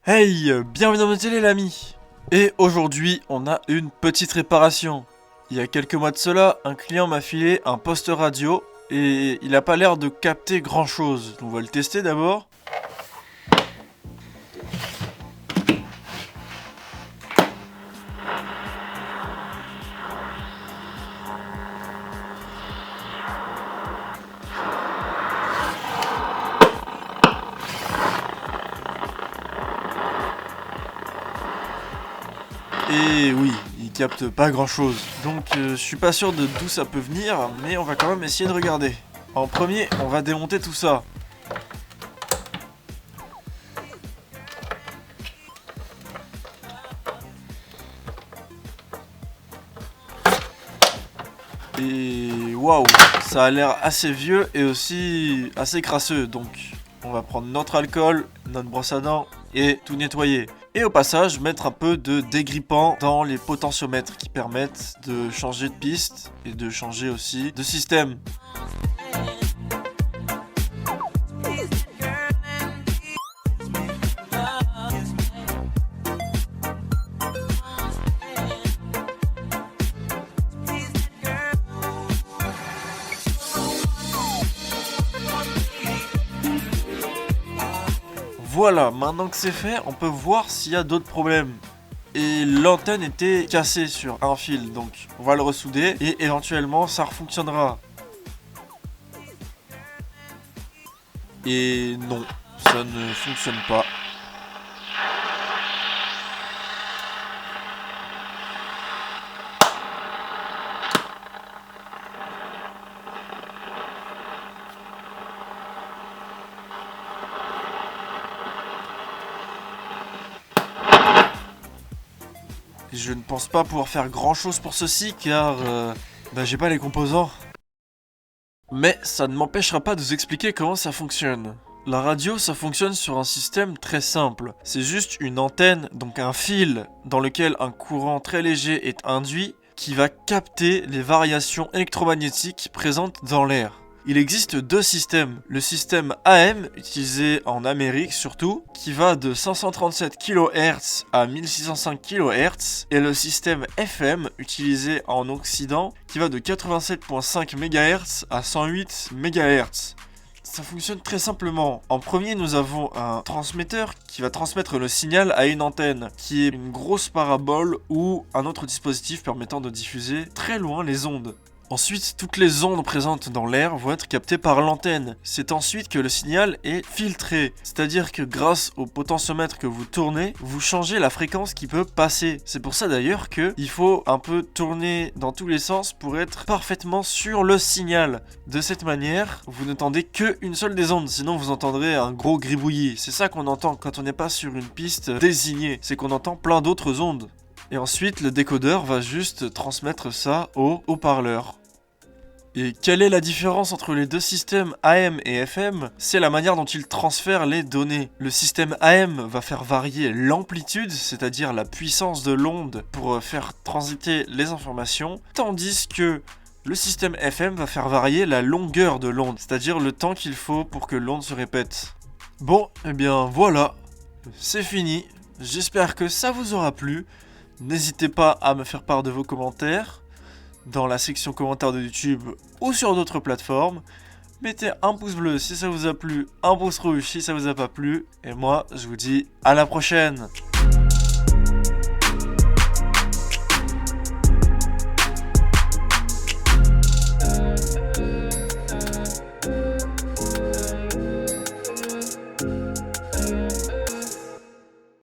Hey, bienvenue dans notre télé l'ami. Et aujourd'hui, on a une petite réparation. Il y a quelques mois de cela, un client m'a filé un poste radio et il a pas l'air de capter grand chose. On va le tester d'abord. Et oui, il capte pas grand chose. Donc je suis pas sûr de d'où ça peut venir, mais on va quand même essayer de regarder. En premier, on va démonter tout ça. Et waouh, ça a l'air assez vieux et aussi assez crasseux. Donc on va prendre notre alcool, notre brosse à dents et tout nettoyer. Et au passage, mettre un peu de dégrippant dans les potentiomètres qui permettent de changer de piste et de changer aussi de système. Voilà, maintenant que c'est fait, on peut voir s'il y a d'autres problèmes. Et l'antenne était cassée sur un fil, donc on va le ressouder et éventuellement ça refonctionnera. Et non, ça ne fonctionne pas. Je ne pense pas pouvoir faire grand chose pour ceci car j'ai pas les composants. Mais ça ne m'empêchera pas de vous expliquer comment ça fonctionne. La radio, ça fonctionne sur un système très simple. C'est juste une antenne, donc un fil dans lequel un courant très léger est induit qui va capter les variations électromagnétiques présentes dans l'air. Il existe deux systèmes. Le système AM, utilisé en Amérique surtout, qui va de 537 kHz à 1605 kHz, et le système FM, utilisé en Occident, qui va de 87.5 MHz à 108 MHz. Ça fonctionne très simplement. En premier, nous avons un transmetteur qui va transmettre le signal à une antenne, qui est une grosse parabole ou un autre dispositif permettant de diffuser très loin les ondes. Ensuite, toutes les ondes présentes dans l'air vont être captées par l'antenne. C'est ensuite que le signal est filtré. C'est-à-dire que grâce au potentiomètre que vous tournez, vous changez la fréquence qui peut passer. C'est pour ça d'ailleurs qu'il faut un peu tourner dans tous les sens pour être parfaitement sur le signal. De cette manière, vous n'entendez qu'une seule des ondes, sinon vous entendrez un gros gribouillis. C'est ça qu'on entend quand on n'est pas sur une piste désignée, c'est qu'on entend plein d'autres ondes. Et ensuite, le décodeur va juste transmettre ça au haut-parleur. Et quelle est la différence entre les deux systèmes AM et FM? C'est la manière dont ils transfèrent les données. Le système AM va faire varier l'amplitude, c'est-à-dire la puissance de l'onde pour faire transiter les informations, tandis que le système FM va faire varier la longueur de l'onde, c'est-à-dire le temps qu'il faut pour que l'onde se répète. Bon, et bien voilà, c'est fini. J'espère que ça vous aura plu. N'hésitez pas à me faire part de vos commentaires dans la section commentaires de YouTube ou sur d'autres plateformes. Mettez un pouce bleu si ça vous a plu, un pouce rouge si ça vous a pas plu. Et moi, je vous dis à la prochaine.